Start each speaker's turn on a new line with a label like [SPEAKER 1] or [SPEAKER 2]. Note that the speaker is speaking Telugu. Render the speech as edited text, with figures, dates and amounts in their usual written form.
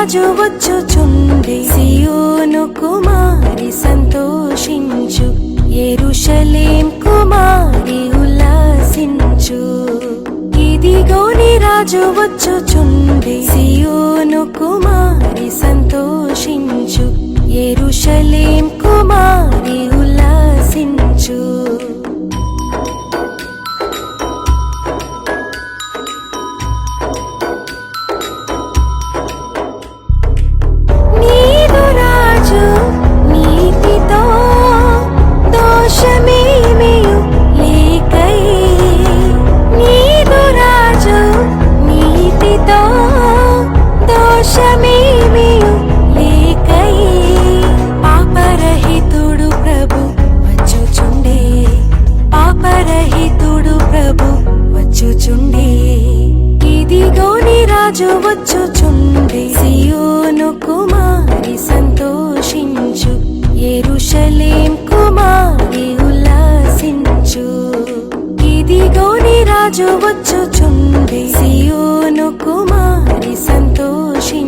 [SPEAKER 1] రాజు వచ్చుచుండే సియోను కుమారి సంతోషించు యెరూషలేం కుమారి ఉల్లాసించు ఇదిగో నీ రాజు వచ్చుచుండే సియోను కుమారి సంతోషించు యెరూషలేం కుమారి ఉల్లాసించు నీదు రాజు నీతితో దోషమేమియు లేకై నీదు రాజు నీతితో దోషమేమియు లేకై పాపరహితుడు ప్రభు వచ్చుచుండే పాపరహితుడు ప్రభు వచ్చుచుండే ఇదిగో నీ రాజు వచ్చుచుండే సియోను కుమారి సంతోషించు యెరూషలేం కుమారి ఉల్లాసించు ఇదిగో నీ రాజు వచ్చుచుండే సియోను కుమారి సంతోషించు